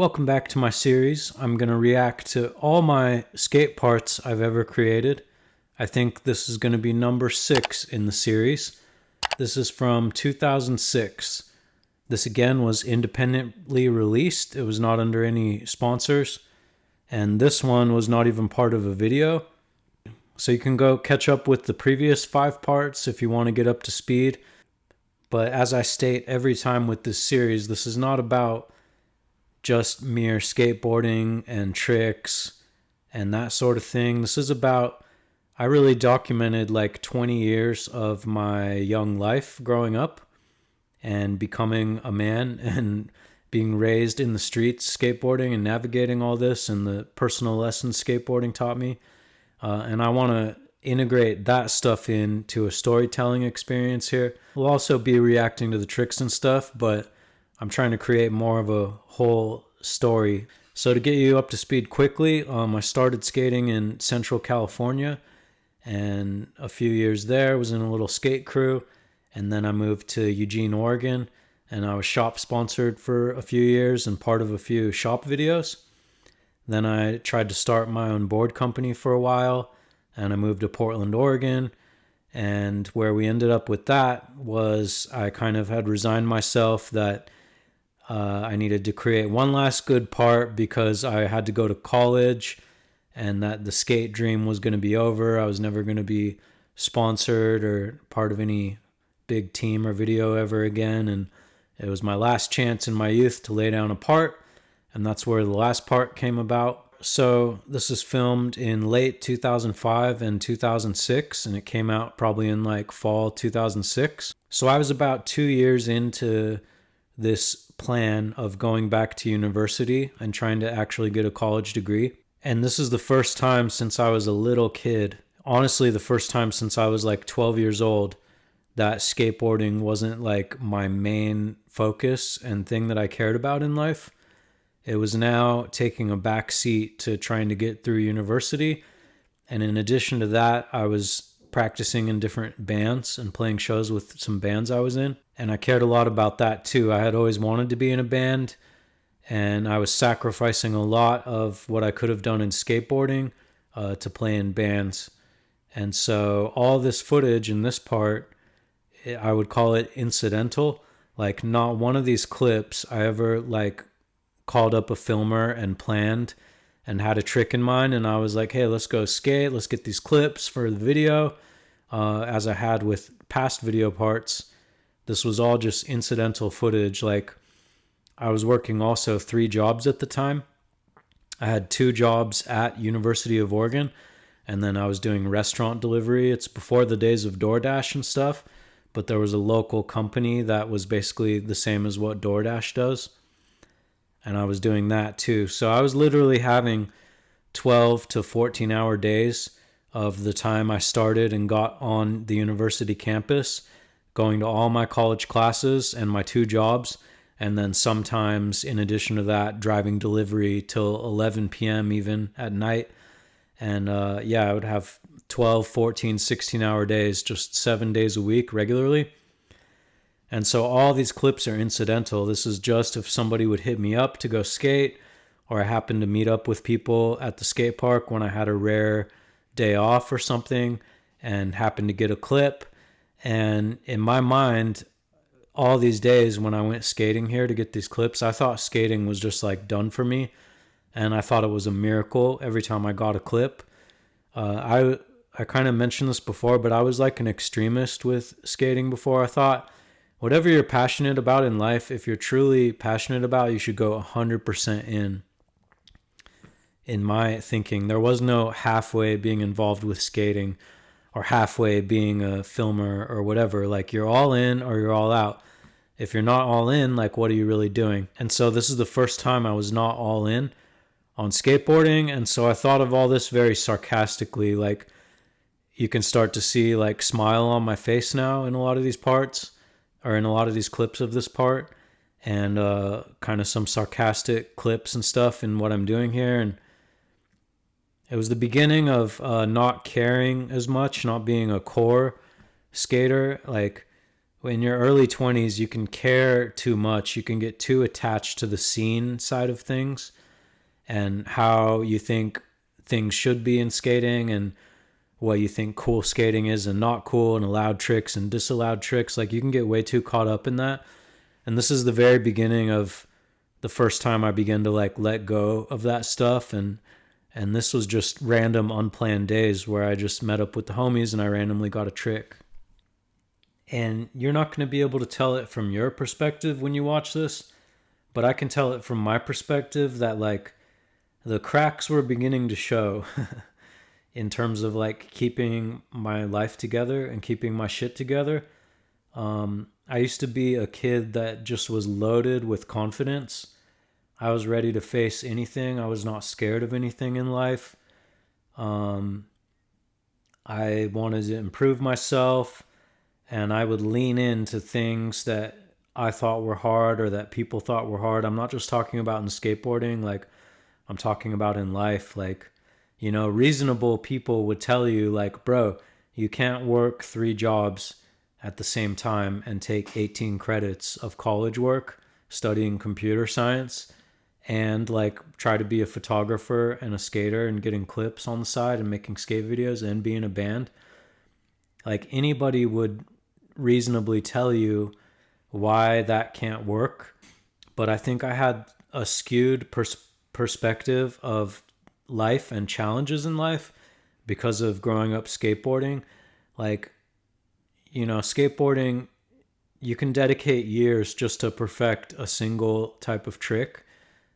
Welcome back to my series. I'm going to react to all my skate parts I've ever created. I think this is going to be number 6 in the series. This is from 2006. This again was independently released. It was not under any sponsors. And this one was not even part of a video. So you can go catch up with the previous 5 parts if you want to get up to speed. But as I state every time with this series, this is not about just mere skateboarding and tricks and that sort of thing. This is about, I really documented like 20 years of my young life growing up and becoming a man and being raised in the streets, skateboarding and navigating all this and the personal lessons skateboarding taught me. And I want to integrate that stuff into a storytelling experience here. We'll also be reacting to the tricks and stuff, but I'm trying to create more of a whole story. So to get you up to speed quickly, I started skating in Central California, and a few years there was in a little skate crew, and then I moved to Eugene, Oregon, and I was shop sponsored for a few years and part of a few shop videos. Then I tried to start my own board company for a while, and I moved to Portland, Oregon. And where we ended up with that was I kind of had resigned myself that I needed to create one last good part because I had to go to college and that the skate dream was going to be over. I was never going to be sponsored or part of any big team or video ever again. And it was my last chance in my youth to lay down a part. And that's where the last part came about. So this is filmed in late 2005 and 2006, and it came out probably in like fall 2006. So I was about 2 years into this plan of going back to university and trying to actually get a college degree. And this is the first time since I was a little kid, honestly, the first time since I was like 12 years old, that skateboarding wasn't like my main focus and thing that I cared about in life. It was now taking a back seat to trying to get through university. And in addition to that, I was practicing in different bands and playing shows with some bands I was in. And I cared a lot about that too. I had always wanted to be in a band, and I was sacrificing a lot of what I could have done in skateboarding to play in bands. And so all this footage in this part, I would call it incidental. Like not one of these clips I ever like called up a filmer and planned and had a trick in mind, and I was like, hey, let's go skate, let's get these clips for the video. As I had with past video parts, this was all just incidental footage. Like I was working also 3 jobs at the time. I had 2 jobs at University of Oregon, and then I was doing restaurant delivery. It's before the days of DoorDash and stuff, but there was a local company that was basically the same as what DoorDash does. And I was doing that too. So I was literally having 12 to 14 hour days of the time I started and got on the university campus, going to all my college classes and my 2 jobs. And then sometimes in addition to that, driving delivery till 11 p.m. even at night. And I would have 12, 14, 16 hour days, just 7 days a week regularly. And so all these clips are incidental. This is just if somebody would hit me up to go skate, or I happened to meet up with people at the skate park when I had a rare day off or something and happened to get a clip. And in my mind, all these days when I went skating here to get these clips, I thought skating was just like done for me. And I thought it was a miracle every time I got a clip. I kind of mentioned this before, but I was like an extremist with skating before. I thought, whatever you're passionate about in life, if you're truly passionate about, you should go 100% in. In my thinking, there was no halfway being involved with skating or halfway being a filmer or whatever. Like you're all in or you're all out. If you're not all in, like what are you really doing? And so this is the first time I was not all in on skateboarding. And so I thought of all this very sarcastically. Like you can start to see like smile on my face now in a lot of these parts, or in a lot of these clips of this part, and kind of some sarcastic clips and stuff in what I'm doing here. And it was the beginning of not caring as much, not being a core skater. Like in your early 20s, you can care too much. You can get too attached to the scene side of things and how you think things should be in skating and what you think cool skating is and not cool, and allowed tricks and disallowed tricks. Like, you can get way too caught up in that. And this is the very beginning of the first time I began to like let go of that stuff. And this was just random unplanned days where I just met up with the homies and I randomly got a trick. And you're not going to be able to tell it from your perspective when you watch this, but I can tell it from my perspective that like the cracks were beginning to show in terms of like keeping my life together and keeping my shit together. I used to be a kid that just was loaded with confidence. I was ready to face anything. I was not scared of anything in life. I wanted to improve myself, and I would lean into things that I thought were hard or that people thought were hard. I'm not just talking about in skateboarding, like I'm talking about in life. Like, you know, reasonable people would tell you like, bro, you can't work 3 jobs at the same time and take 18 credits of college work studying computer science and like try to be a photographer and a skater and getting clips on the side and making skate videos and be in a band. Like, anybody would reasonably tell you why that can't work. But I think I had a skewed perspective of life and challenges in life because of growing up skateboarding. Like, you know, skateboarding, you can dedicate years just to perfect a single type of trick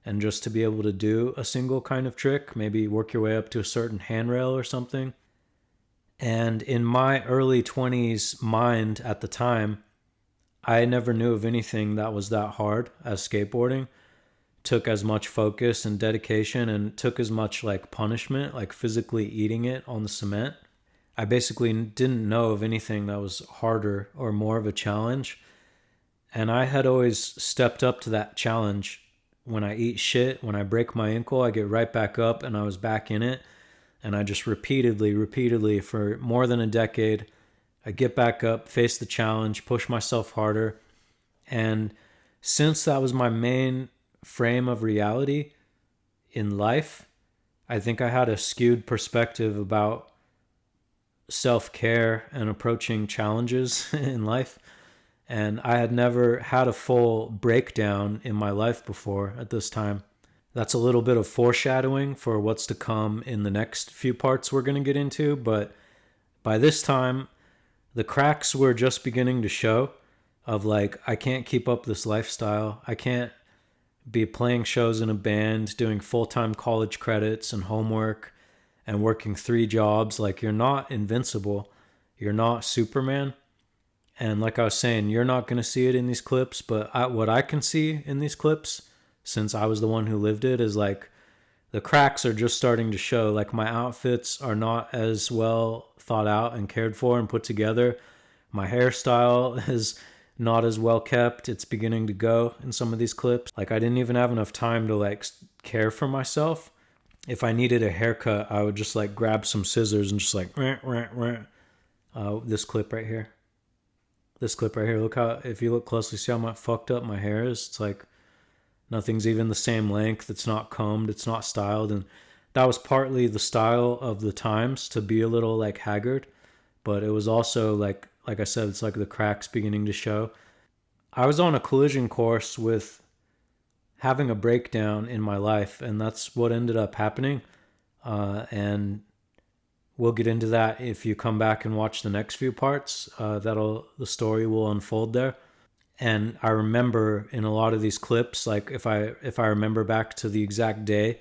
and just to be able to do a single kind of trick, maybe work your way up to a certain handrail or something. And in my early 20s mind at the time, I never knew of anything that was that hard as skateboarding. Took as much focus and dedication and took as much like punishment, like physically eating it on the cement. I basically didn't know of anything that was harder or more of a challenge. And I had always stepped up to that challenge. When I eat shit, when I break my ankle, I get right back up and I was back in it. And I just repeatedly for more than a decade, I get back up, face the challenge, push myself harder. And since that was my main frame of reality in life, I think I had a skewed perspective about self-care and approaching challenges in life. And I had never had a full breakdown in my life before at this time. That's a little bit of foreshadowing for what's to come in the next few parts we're going to get into. But by this time, the cracks were just beginning to show of like, I can't keep up this lifestyle. I can't be playing shows in a band, doing full-time college credits and homework and working 3 jobs. Like, you're not invincible. You're not Superman. And like I was saying, you're not going to see it in these clips, but what I can see in these clips, since I was the one who lived it, is like the cracks are just starting to show. Like, my outfits are not as well thought out and cared for and put together. My hairstyle is not as well kept. It's beginning to go in some of these clips. Like, I didn't even have enough time to like care for myself. If I needed a haircut, I would just like grab some scissors and just like this clip right here. This clip right here, look how, if you look closely, see how much fucked up my hair is? It's like nothing's even the same length. It's not combed. It's not styled. And that was partly the style of the times, to be a little like haggard. But it was also like I said, it's like the cracks beginning to show. I was on a collision course with having a breakdown in my life, and that's what ended up happening. And we'll get into that if you come back and watch the next few parts. The story will unfold there. And I remember in a lot of these clips, like if I remember back to the exact day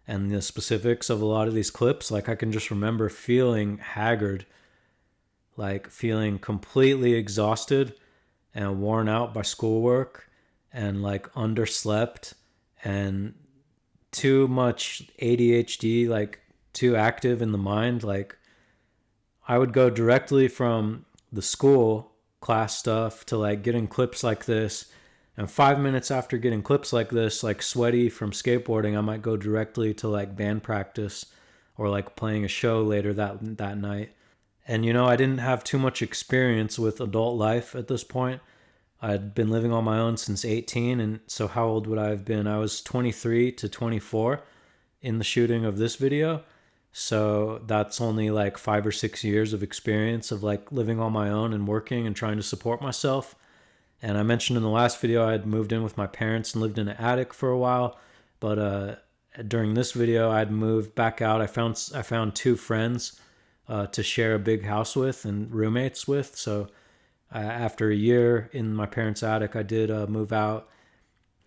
and the specifics of a lot of these clips, like I can just remember feeling haggard, like feeling completely exhausted and worn out by schoolwork and like underslept and too much ADHD, like too active in the mind. Like, I would go directly from the school class stuff to like getting clips like this, and 5 minutes after getting clips like this, like sweaty from skateboarding, I might go directly to like band practice or like playing a show later that night. And I didn't have too much experience with adult life at this point. I'd been living on my own since 18, and so how old would I have been? I was 23 to 24 in the shooting of this video. So that's only like 5 or 6 years of experience of like living on my own and working and trying to support myself. And I mentioned in the last video I had moved in with my parents and lived in an attic for a while, but during this video I'd moved back out. I found two friends to share a big house with and roommates with. So after a year in my parents' attic, I did move out,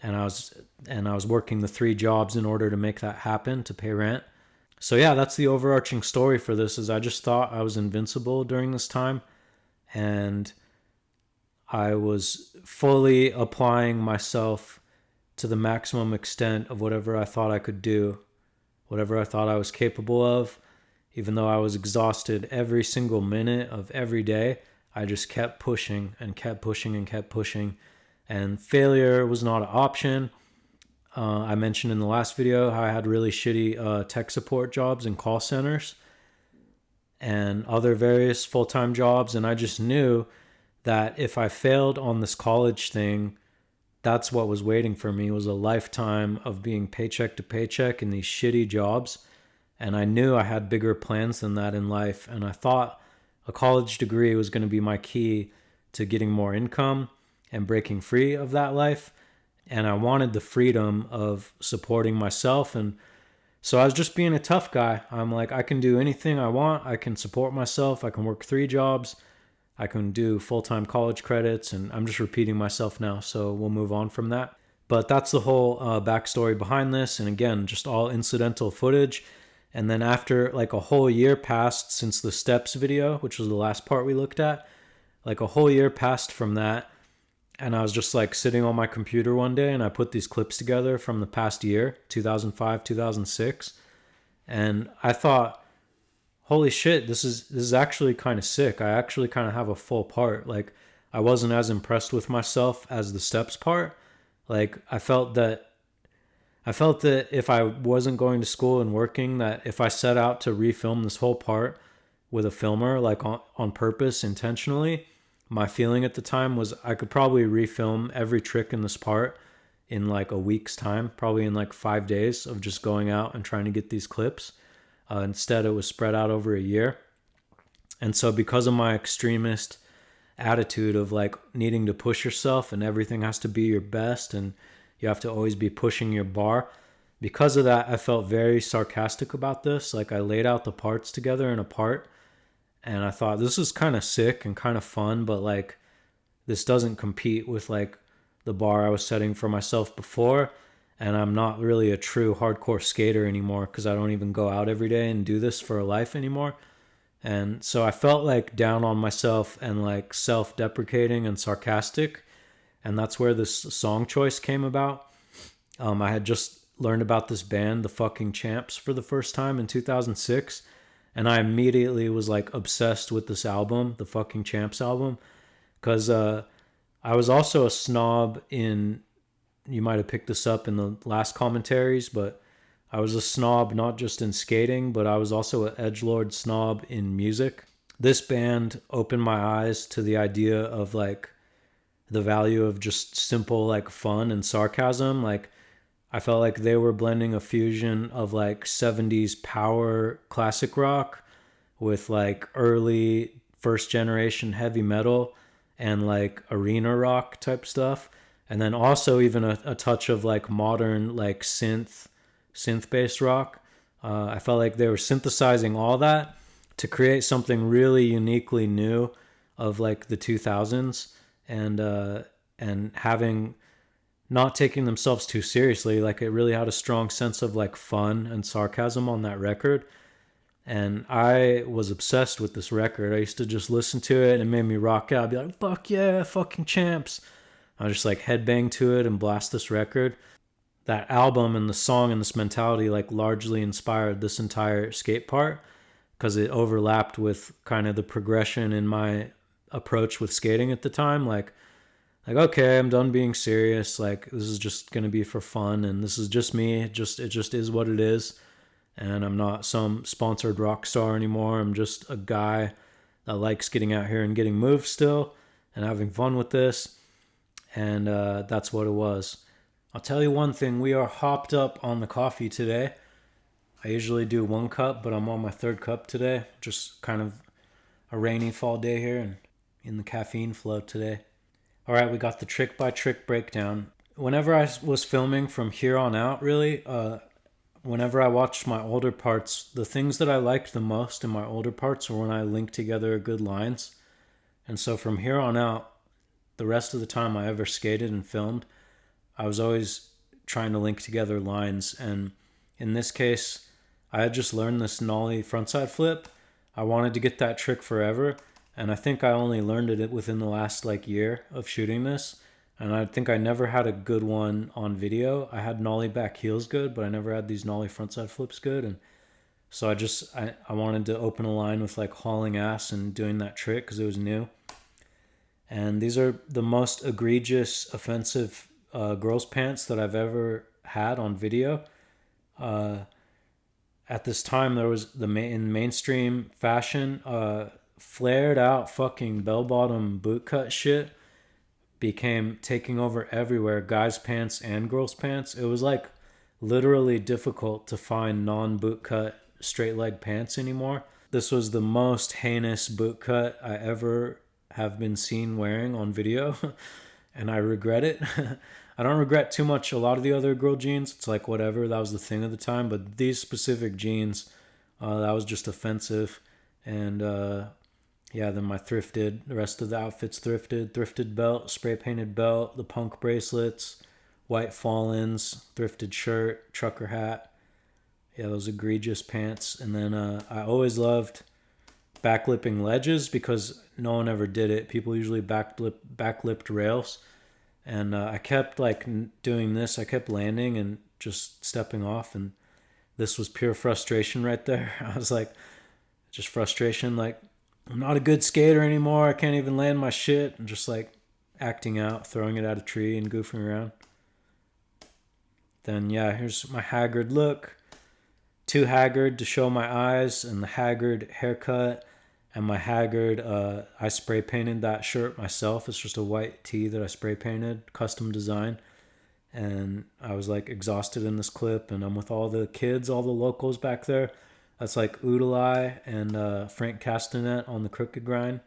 and I was working the 3 jobs in order to make that happen to pay rent. So yeah, that's the overarching story for this. Is I just thought I was invincible during this time, and I was fully applying myself to the maximum extent of whatever I thought I could do, whatever I thought I was capable of. Even though I was exhausted every single minute of every day, I just kept pushing and kept pushing and kept pushing. And failure was not an option. I mentioned in the last video how I had really shitty tech support jobs in call centers and other various full-time jobs. And I just knew that if I failed on this college thing, that's what was waiting for me, was a lifetime of being paycheck to paycheck in these shitty jobs. And I knew I had bigger plans than that in life. And I thought a college degree was going to be my key to getting more income and breaking free of that life. And I wanted the freedom of supporting myself. And so I was just being a tough guy. I'm like, I can do anything I want. I can support myself. I can work 3 jobs. I can do full-time college credits. And I'm just repeating myself now. So we'll move on from that. But that's the whole backstory behind this. And again, just all incidental footage. And then after like a whole year passed since the steps video, which was the last part we looked at, like a whole year passed from that. And I was just like sitting on my computer one day and I put these clips together from the past year, 2005, 2006. And I thought, holy shit, this is actually kind of sick. I actually kind of have a full part. Like I wasn't as impressed with myself as the steps part. Like I felt that if I wasn't going to school and working, that if I set out to refilm this whole part with a filmer, like on purpose, intentionally, my feeling at the time was I could probably refilm every trick in this part in like a week's time, probably in like 5 days of just going out and trying to get these clips. Instead, it was spread out over a year. And so because of my extremist attitude of like needing to push yourself and everything has to be your best and you have to always be pushing your bar. Because of that, I felt very sarcastic about this. Like I laid out the parts together in a part and I thought this is kind of sick and kind of fun, but like this doesn't compete with like the bar I was setting for myself before. And I'm not really a true hardcore skater anymore because I don't even go out every day and do this for a life anymore. And so I felt like down on myself and like self-deprecating and sarcastic. And that's where this song choice came about. I had just learned about this band, the fucking Champs, for the first time in 2006. And I immediately was like obsessed with this album, the fucking Champs album. Because I was also a snob in, you might have picked this up in the last commentaries, but I was a snob not just in skating, but I was also an edgelord snob in music. This band opened my eyes to the idea of like the value of just simple like fun and sarcasm. Like I felt like they were blending a fusion of like 70s power classic rock with like early first generation heavy metal and like arena rock type stuff. And then also even a touch of like modern like synth based rock. I felt like they were synthesizing all that to create something really uniquely new of like the 2000s. And having not taking themselves too seriously, like it really had a strong sense of like fun and sarcasm on that record. And I was obsessed with this record. I used to just listen to it and it made me rock out. I'd be like, fuck yeah, fucking Champs. I just like headbang to it and blast this record. That album and the song and this mentality like largely inspired this entire skate part because it overlapped with kind of the progression in my approach with skating at the time. Like okay, I'm done being serious. Like this is just gonna be for fun, and this is just me. It just is what it is, and I'm not some sponsored rock star anymore. I'm just a guy that likes getting out here and getting moved still and having fun with this. And that's what it was. I'll tell you one thing, we are hopped up on the coffee today. I usually do 1 cup, but I'm on my 3rd cup today. Just kind of a rainy fall day here and in the caffeine flow today. All right, we got the trick by trick breakdown. Whenever I was filming from here on out, really, whenever I watched my older parts, the things that I liked the most in my older parts were when I linked together good lines. And so from here on out, the rest of the time I ever skated and filmed, I was always trying to link together lines. And in this case, I had just learned this nollie frontside flip. I wanted to get that trick forever. And I think I only learned it within the last year of shooting this. And I think I never had a good one on video. I had nollie back heels good, but I never had these nollie frontside flips good. And so I wanted to open a line with hauling ass and doing that trick because it was new. And these are the most egregious, offensive girls' pants that I've ever had on video. At this time, there was in mainstream fashion, flared out fucking bell-bottom bootcut shit became taking over everywhere, guys' pants and girls' pants. It was literally difficult to find non-bootcut straight leg pants anymore. This was the most heinous bootcut I ever have been seen wearing on video, and I regret it. I don't regret too much a lot of the other girl jeans. It's whatever, that was the thing at the time, but these specific jeans, that was just offensive. And then my the rest of the outfits thrifted belt, spray painted belt, the punk bracelets, white Fallens, thrifted shirt, trucker hat. Yeah, those egregious pants. And then I always loved backlipping ledges because no one ever did it. People usually backlipped rails. And I kept doing this. I kept landing and just stepping off. And this was pure frustration right there. I was just frustration. I'm not a good skater anymore. I can't even land my shit. And just acting out, throwing it at a tree and goofing around. Then here's my haggard look. Too haggard to show my eyes, and the haggard haircut and my haggard, I spray painted that shirt myself. It's just a white tee that I spray painted, custom design. And I was exhausted in this clip, and I'm with all the kids, all the locals back there. That's Oodalai and Frank Castanet on the Crooked Grind.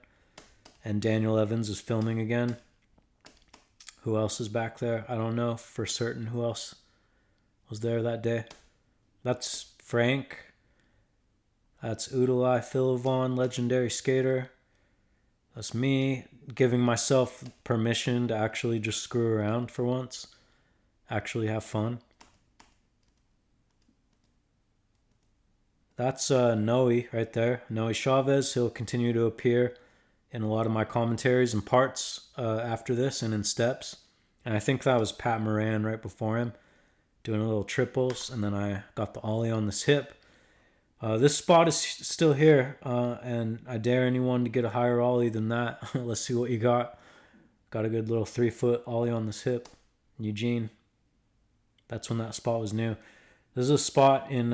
And Daniel Evans is filming again. Who else is back there? I don't know for certain who else was there that day. That's Frank. That's Oodalai Philovon, legendary skater. That's me giving myself permission to actually just screw around for once. Actually have fun. That's Noe right there. Noe Chavez. He'll continue to appear in a lot of my commentaries and parts after this and in steps. And I think that was Pat Moran right before him, doing a little triples. And then I got the ollie on this hip. This spot is still here, and I dare anyone to get a higher ollie than that. Let's see what you got. Got a good little 3-foot ollie on this hip. Eugene. That's when that spot was new. This is a spot in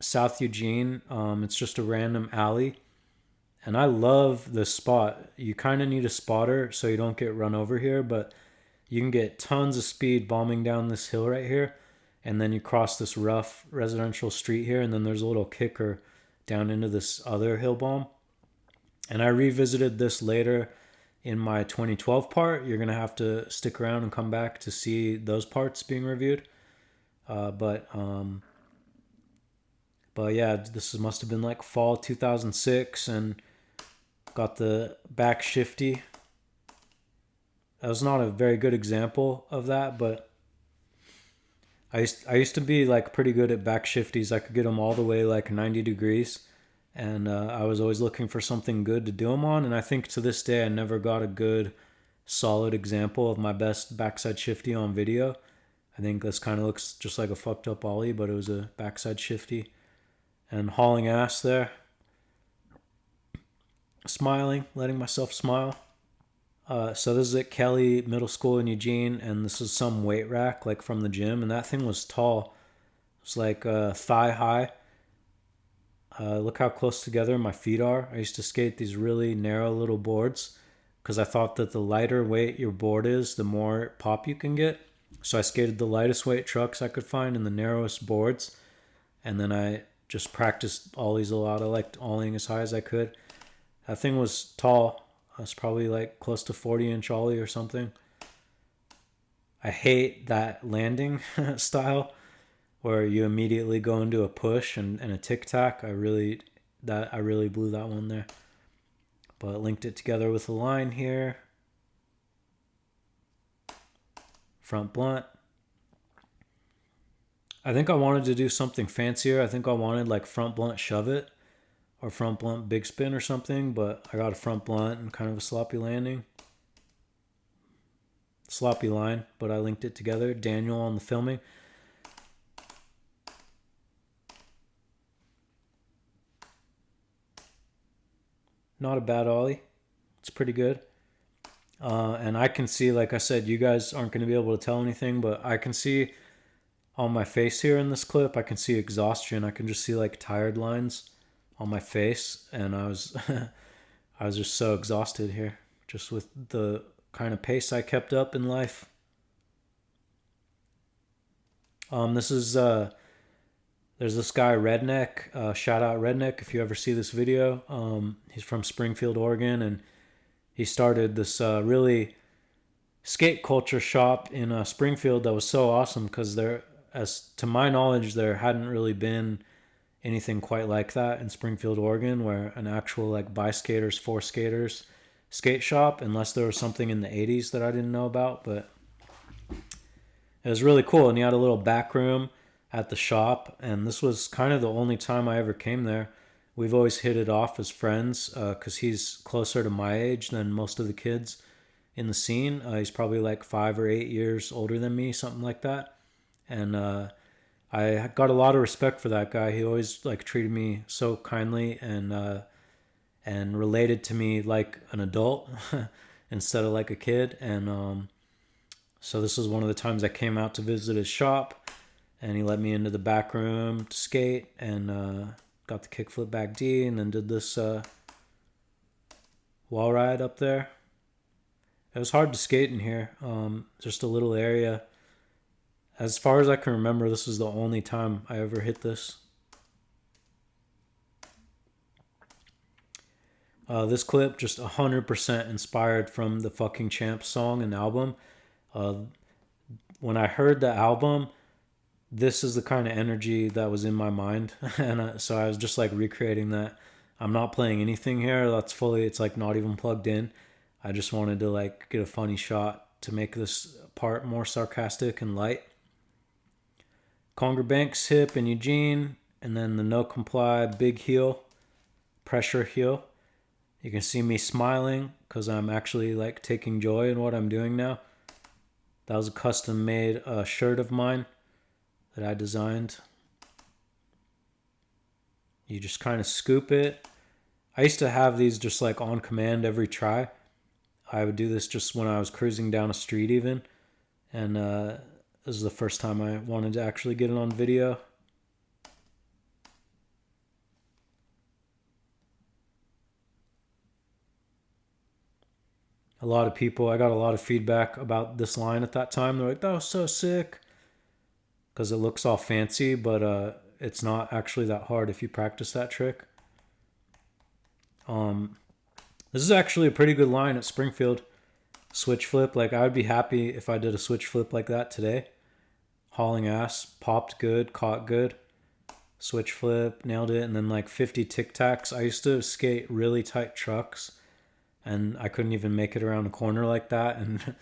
South Eugene. It's just a random alley. And I love this spot. You kind of need a spotter so you don't get run over here, but you can get tons of speed bombing down this hill right here. And then you cross this rough residential street here, and then there's a little kicker down into this other hill bomb. And I revisited this later in my 2012 part. You're going to have to stick around and come back to see those parts being reviewed. But yeah, this must have been fall 2006, and got the back shifty. That was not a very good example of that, but I used to be pretty good at back shifties. I could get them all the way 90 degrees, and I was always looking for something good to do them on. And I think to this day I never got a good, solid example of my best backside shifty on video. I think this kind of looks just like a fucked up ollie, but it was a backside shifty. And hauling ass there, smiling, letting myself smile. So this is at Kelly Middle School in Eugene, and this is some weight rack from the gym, and that thing was tall. It was thigh high. Look how close together my feet are. I used to skate these really narrow little boards because I thought that the lighter weight your board is, the more pop you can get. So I skated the lightest weight trucks I could find in the narrowest boards, and then I just practiced ollies a lot. I liked ollieing as high as I could. That thing was tall. I was probably like close to 40-inch ollie or something. I hate that landing style where you immediately go into a push and a tic tac. I really blew that one there. But linked it together with a line here. Front blunt. I think I wanted to do something fancier. I think I wanted like front blunt shove it or front blunt big spin or something, but I got a front blunt and kind of a sloppy landing. Sloppy line, but I linked it together. Daniel on the filming. Not a bad ollie. It's pretty good. And I can see, like I said, you guys aren't going to be able to tell anything, but I can see on my face here in this clip, I can see exhaustion. I can just see like tired lines on my face, and I was I was just so exhausted here, just with the kind of pace I kept up in life. This is there's this guy Redneck. Shout out Redneck if you ever see this video. He's from Springfield, Oregon, and he started this really skate culture shop in Springfield that was so awesome because there, as to my knowledge, there hadn't really been anything quite like that in Springfield, Oregon, where an actual like by skaters for skaters skate shop, unless there was something in the 80s that I didn't know about. But it was really cool, and he had a little back room at the shop, and this was kind of the only time I ever came there. We've always hit it off as friends because he's closer to my age than most of the kids in the scene. He's probably like 5 or 8 years older than me, something like that. And I got a lot of respect for that guy. He always like treated me so kindly and related to me like an adult instead of like a kid. And so this was one of the times I came out to visit his shop, and he let me into the back room to skate, and got the kickflip back D, and then did this wall ride up there. It was hard to skate in here. Just a little area. As far as I can remember, this is the only time I ever hit this. This clip just 100% inspired from the fucking Champs song and album. When I heard the album, this is the kind of energy that was in my mind. And so I was just like recreating that. I'm not playing anything here. That's fully, it's like not even plugged in. I just wanted to like get a funny shot to make this part more sarcastic and light. Conger Banks hip in Eugene, and then the no comply big heel, pressure heel. You can see me smiling because I'm actually like taking joy in what I'm doing now. That was a custom made shirt of mine that I designed. You just kind of scoop it. I used to have these just like on command every try. I would do this just when I was cruising down a street even. And this is the first time I wanted to actually get it on video. A lot of people, I got a lot of feedback about this line at that time. They're like, that was so sick. Because it looks all fancy, but it's not actually that hard if you practice that trick. This is actually a pretty good line at Springfield. Switch flip, like I would be happy if I did a switch flip like that today. Hauling ass, popped good, caught good. Switch flip, nailed it, and then like 50 tic tacs. I used to skate really tight trucks, and I couldn't even make it around a corner like that. And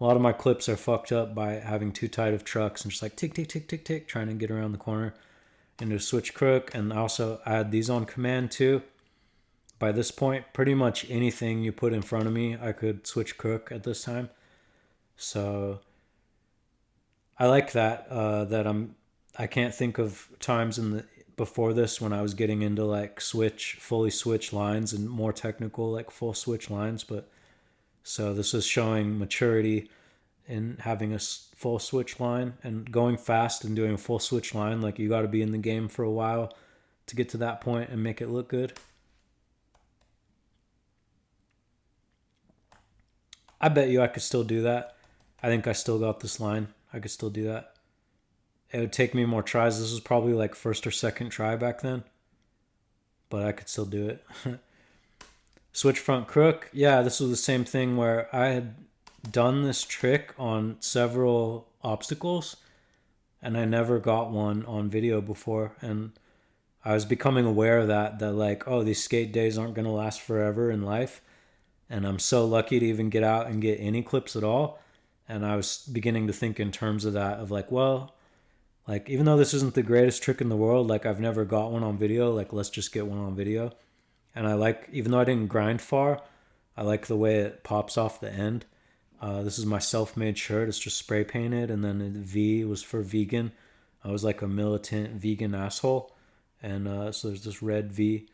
a lot of my clips are fucked up by having too tight of trucks and just like tick, tick, tick, tick, tick, trying to get around the corner into a switch crook. And also I had these on command too. By this point, pretty much anything you put in front of me, I could switch crook at this time. So I like that. I can't think of times before this when I was getting into like fully switch lines and more technical like full switch lines. But so this is showing maturity in having a full switch line and going fast and doing a full switch line. Like you got to be in the game for a while to get to that point and make it look good. I bet you I could still do that. I think I still got this line. I could still do that. It would take me more tries. This was probably like first or second try back then, but I could still do it. Switch front crook. Yeah, this was the same thing where I had done this trick on several obstacles and I never got one on video before. And I was becoming aware of that like, oh, these skate days aren't going to last forever in life. And I'm so lucky to even get out and get any clips at all. And I was beginning to think in terms of that, of like, well, like, even though this isn't the greatest trick in the world, like, I've never got one on video, like, let's just get one on video. And I like, even though I didn't grind far, I like the way it pops off the end. This is my self-made shirt. It's just spray painted, and then the V was for vegan. I was like a militant vegan asshole. And so there's this red V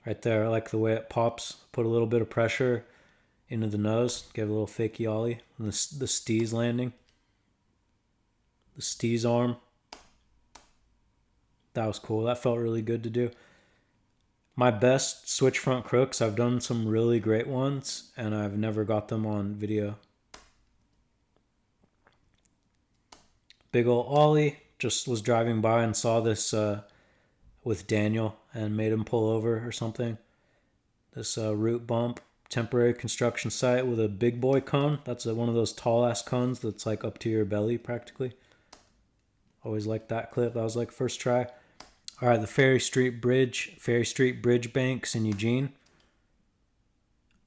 right there. I like the way it pops. Put a little bit of pressure into the nose. Give a little fakey ollie. And the steez landing. The steez arm. That was cool. That felt really good to do. My best switch front crooks, I've done some really great ones, and I've never got them on video. Big ol' ollie. Just was driving by and saw this with Daniel and made him pull over or something. This root bump, temporary construction site with a big boy cone. That's one of those tall ass cones that's like up to your belly practically. Always liked that clip. That was like first try. All right, the Ferry Street Bridge banks in Eugene.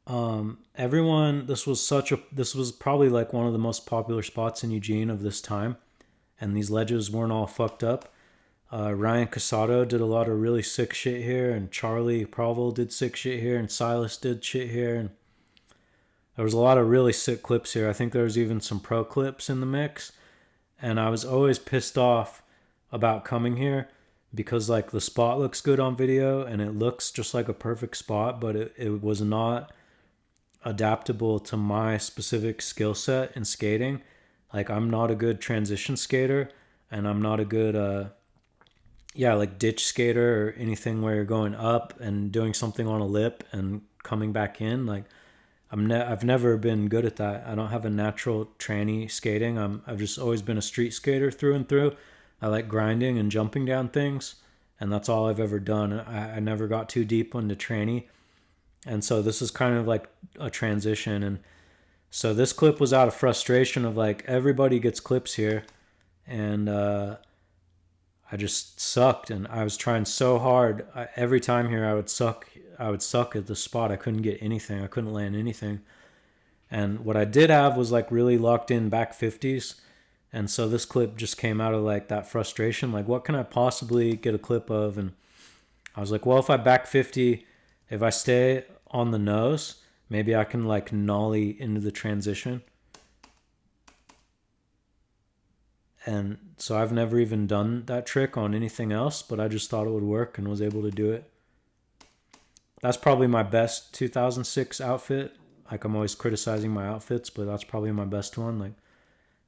This was probably like one of the most popular spots in Eugene of this time, and these ledges weren't all fucked up. Ryan Casado did a lot of really sick shit here, and Charlie Provel did sick shit here, and Silas did shit here, and there was a lot of really sick clips here. I think there was even some pro clips in the mix, and I was always pissed off about coming here because like the spot looks good on video and it looks just like a perfect spot, but it was not adaptable to my specific skill set in skating. Like, I'm not a good transition skater, and I'm not a good like ditch skater or anything where you're going up and doing something on a lip and coming back in. Like, I've never been good at that. I don't have a natural tranny skating. I've just always been a street skater through and through. I like grinding and jumping down things, and that's all I've ever done. I never got too deep into tranny, and so this is kind of like a transition. And so this clip was out of frustration of like, everybody gets clips here, and I just sucked, and I was trying so hard. Every time here I would suck at the spot. I couldn't get anything. I couldn't land anything. And what I did have was like really locked in back 50s. And so this clip just came out of like that frustration. Like, what can I possibly get a clip of? And I was like, well, if I back 50, if I stay on the nose, maybe I can like nollie into the transition. And so I've never even done that trick on anything else, but I just thought it would work and was able to do it. That's probably my best 2006 outfit. Like, I'm always criticizing my outfits, but that's probably my best one. Like,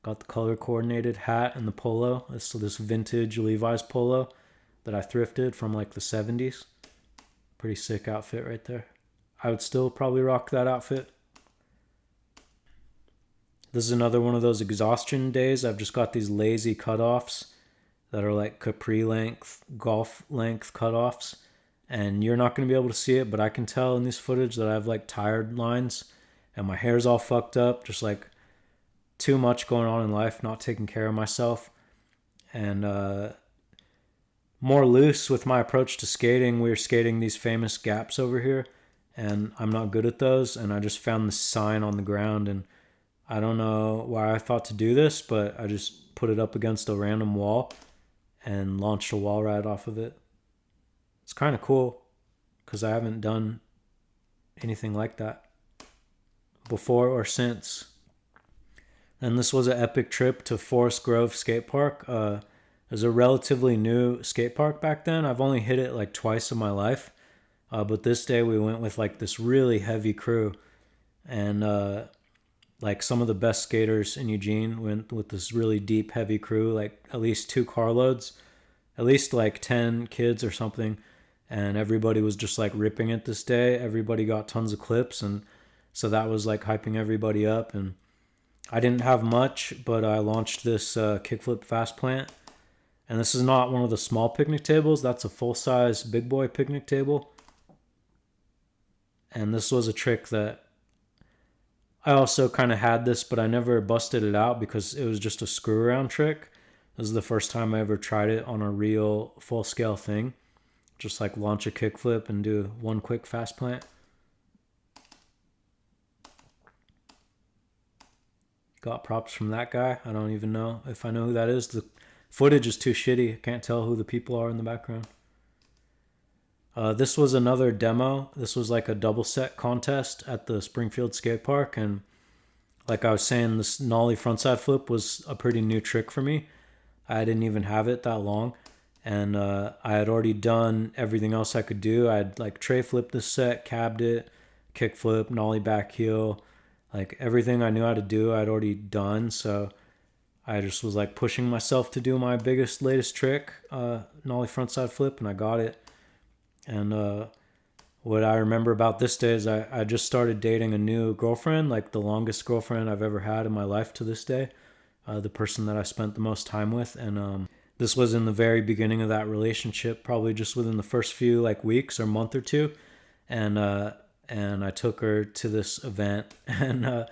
got the color coordinated hat and the polo. It's this vintage Levi's polo that I thrifted from like the 70s. Pretty sick outfit right there. I would still probably rock that outfit. This is another one of those exhaustion days. I've just got these lazy cutoffs that are like capri length, golf length cutoffs. And you're not going to be able to see it, but I can tell in this footage that I have like tired lines and my hair's all fucked up. Just like too much going on in life, not taking care of myself. And more loose with my approach to skating. We were skating these famous gaps over here, and I'm not good at those. And I just found this sign on the ground, and I don't know why I thought to do this, but I just put it up against a random wall and launched a wall ride off of it. It's kind of cool because I haven't done anything like that before or since. And this was an epic trip to Forest Grove Skate Park. It was a relatively new skate park back then. I've only hit it like twice in my life. But this day we went with like this really heavy crew. And like some of the best skaters in Eugene went with this really deep, heavy crew, like at least 2 carloads, at least like 10 kids or something. And everybody was just like ripping it this day. Everybody got tons of clips. And so that was like hyping everybody up. And I didn't have much, but I launched this kickflip fast plant. And this is not one of the small picnic tables. That's a full-size big boy picnic table. And this was a trick that I also kind of had this, but I never busted it out because it was just a screw around trick. This is the first time I ever tried it on a real full scale thing. Just like launch a kickflip and do one quick fast plant. Got props from that guy. I don't even know if I know who that is. The footage is too shitty. I can't tell who the people are in the background. This was another demo. This was like a double set contest at the Springfield skate park. And like I was saying, this nollie frontside flip was a pretty new trick for me. I didn't even have it that long. And I had already done everything else I could do. I'd like tray flipped this set, cabbed it, kick flip, nollie back heel. Like everything I knew how to do, I'd already done. So I just was like pushing myself to do my biggest, latest trick, nollie frontside flip, and I got it. And what I remember about this day is I just started dating a new girlfriend, like the longest girlfriend I've ever had in my life to this day, the person that I spent the most time with. And this was in the very beginning of that relationship, probably just within the first few like weeks or month or two. And I took her to this event and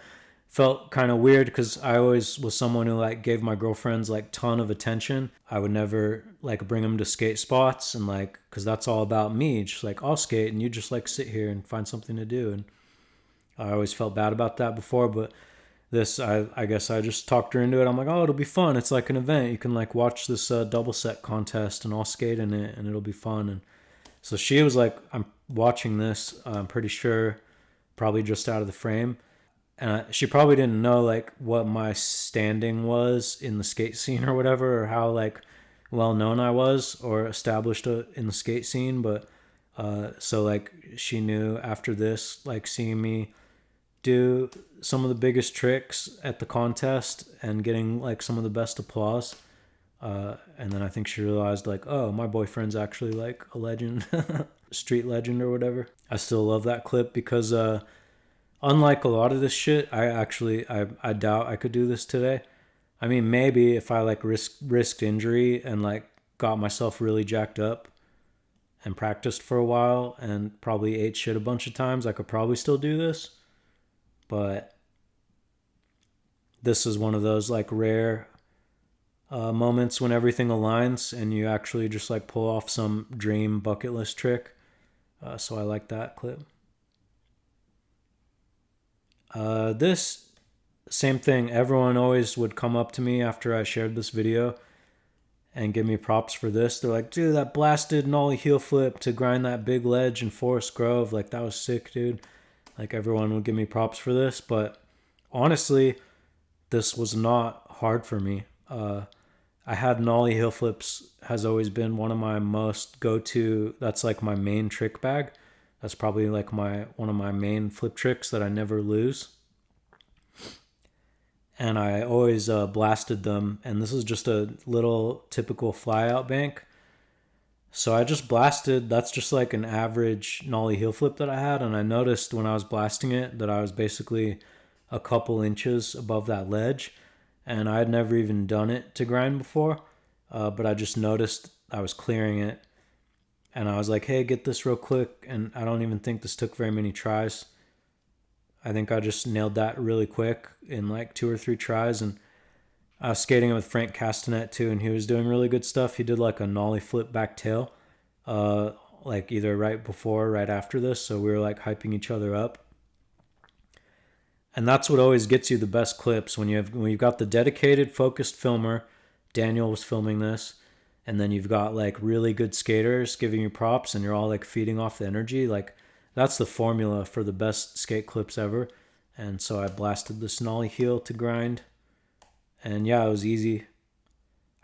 felt kind of weird because I always was someone who like gave my girlfriends like ton of attention. I would never like bring them to skate spots and like because that's all about me. Just like I'll skate and you just like sit here and find something to do. And I always felt bad about that before, but this I guess I just talked her into it. I'm like, oh, it'll be fun. It's like an event. You can like watch this double set contest and I'll skate in it and it'll be fun. And so she was like, I'm watching this. I'm pretty sure, probably just out of the frame. And she probably didn't know like what my standing was in the skate scene or whatever, or how like well known I was or established in the skate scene. But so like she knew after this, like seeing me do some of the biggest tricks at the contest and getting like some of the best applause. And then I think she realized like, oh, my boyfriend's actually like a legend, street legend or whatever. I still love that clip because unlike a lot of this shit, I doubt I could do this today. I mean, maybe if I like risked injury and like got myself really jacked up and practiced for a while and probably ate shit a bunch of times, I could probably still do this. But this is one of those like rare moments when everything aligns and you actually just like pull off some dream bucket list trick. So I like that clip. This same thing. Everyone always would come up to me after I shared this video and give me props for this. They're like, dude, that blasted nollie heel flip to grind that big ledge in Forest Grove, like that was sick, dude. Like everyone would give me props for this, but honestly, this was not hard for me. I had nollie heel flips has always been one of my most go-to. That's like my main trick bag. That's probably like one of my main flip tricks that I never lose. And I always blasted them. And this is just a little typical fly out bank. So I just blasted. That's just like an average nollie heel flip that I had. And I noticed when I was blasting it that I was basically a couple inches above that ledge. And I had never even done it to grind before. But I just noticed I was clearing it. And I was like, hey, get this real quick. And I don't even think this took very many tries. I think I just nailed that really quick in like 2 or 3 tries. And I was skating with Frank Castanet too, and he was doing really good stuff. He did like a nollie flip back tail, like either right before or right after this. So we were like hyping each other up. And that's what always gets you the best clips when you've got the dedicated, focused filmer. Daniel was filming this. And then you've got like really good skaters giving you props and you're all like feeding off the energy. Like that's the formula for the best skate clips ever. And so I blasted this nollie heel to grind. And yeah, it was easy.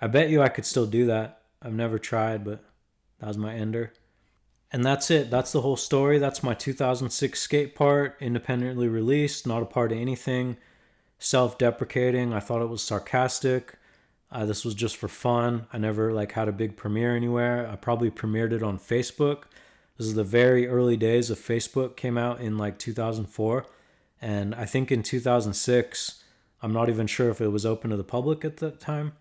I bet you I could still do that. I've never tried, but that was my ender. And that's it. That's the whole story. That's my 2006 skate part, independently released, not a part of anything. self-deprecating. I thought it was sarcastic. This was just for fun. I never like had a big premiere anywhere. I probably premiered it on Facebook. This is the very early days of Facebook. Came out in like 2004, and I think in 2006, I'm not even sure if it was open to the public at that time.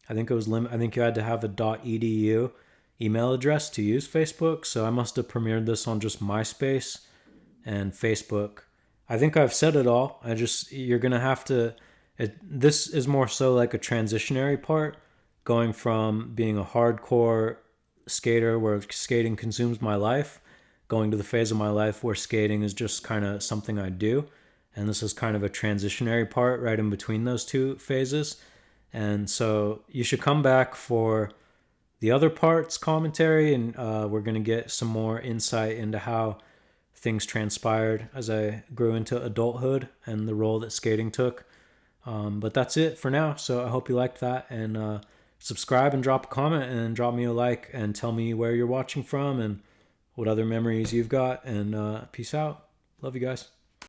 I think it was I think you had to have a .edu email address to use Facebook. So I must have premiered this on just MySpace and Facebook. I think I've said it all. You're gonna have to. This is more so like a transitionary part, going from being a hardcore skater where skating consumes my life, going to the phase of my life where skating is just kind of something I do. And this is kind of a transitionary part right in between those two phases. And so you should come back for the other parts commentary, and we're going to get some more insight into how things transpired as I grew into adulthood and the role that skating took. But that's it for now. So I hope you liked that, and subscribe and drop a comment and drop me a like and tell me where you're watching from and what other memories you've got. And peace out. Love you guys.